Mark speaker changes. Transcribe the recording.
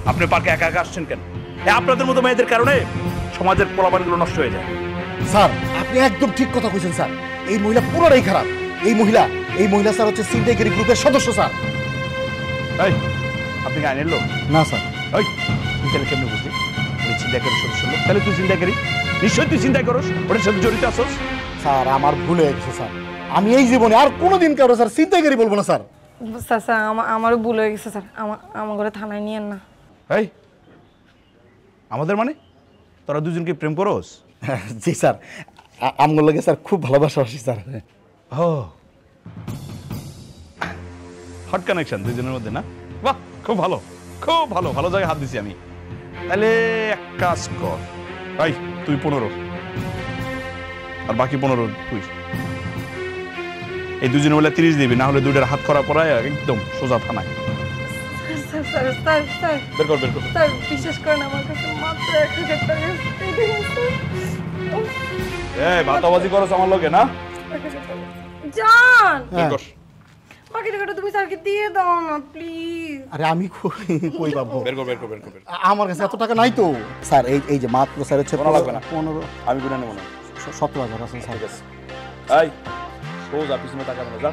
Speaker 1: আপনি পার্কে একা একা আসছেন কেন? আপনাদের মতো মেয়েদের কারণে সমাজের পোলাপানগুলো নষ্ট হয়ে যায়।
Speaker 2: স্যার আপনি একদম ঠিক কথা কইছেন স্যার। এই মহিলা পুরোটাই খারাপ। এই মহিলা স্যার হচ্ছে ছিনতাইকারী গ্রুপের সদস্য স্যার।
Speaker 1: এই আপনি কি আইনের লোক?
Speaker 2: না স্যার।
Speaker 1: ওই তুই তাহলে কেমনি বুঝলি তুই ছিনতাইকারী সদস্য লোক? তাহলে তুই ছিনতাইকারী, নিশ্চয়ই তুই চিন্তাই করস, ওটার সাথে জড়িত আসস।
Speaker 2: স্যার আমার ভুল হয়ে গেছে স্যার। আমি এই জীবনে আর কোনোদিন কারো স্যার ছিনতাইকারী বলবো না স্যার।
Speaker 3: স্যার স্যার আমারও ভুল হয়ে গেছে স্যার, আমার ঘরে থানায় নিয়েন না।
Speaker 1: এই আমাদের মানে তোরা দুজনকে প্রেম করস?
Speaker 2: জি স্যার, আমার লাগে স্যার খুব ভালোবাসা আসি স্যার।
Speaker 1: ও হট কানেকশন দুজনের মধ্যে না? বাহ, খুব ভালো, খুব ভালো, ভালো জায়গায় হাত দিছি আমি। তাহলে এক কাজ কর, এই তুই 15 আর বাকি 15 তুই। এই দুজনে মিলে 30 দিবি, না হলে দুইটার হাত করা পড়ায় একদম সোজা থানায়।
Speaker 3: স্যার স্যার স্যার স্যার
Speaker 1: বের কর, বের কর।
Speaker 3: স্যার বিশ্বাস করেন আমার কাছে মাত্র 1000 টাকা আছে।
Speaker 1: এই ভাতাবাজি করছ আমার লগে না?
Speaker 3: জান
Speaker 1: বের কর।
Speaker 3: বাকি টাকাটা তুমি স্যারকে দিয়ে দাও না প্লিজ।
Speaker 2: আরে আমি কই পাবো?
Speaker 1: বের কর, বের কর, বের কর।
Speaker 2: আমার কাছে এত টাকা নাই তো স্যার। এই যে মাত্র স্যার হচ্ছে
Speaker 1: কোনো লাগবে না।
Speaker 2: 15
Speaker 1: আমি গুনে নেব না।
Speaker 2: 17,000 আছে স্যার।
Speaker 1: এই সোজা পিছনে টাকা নেবে যা।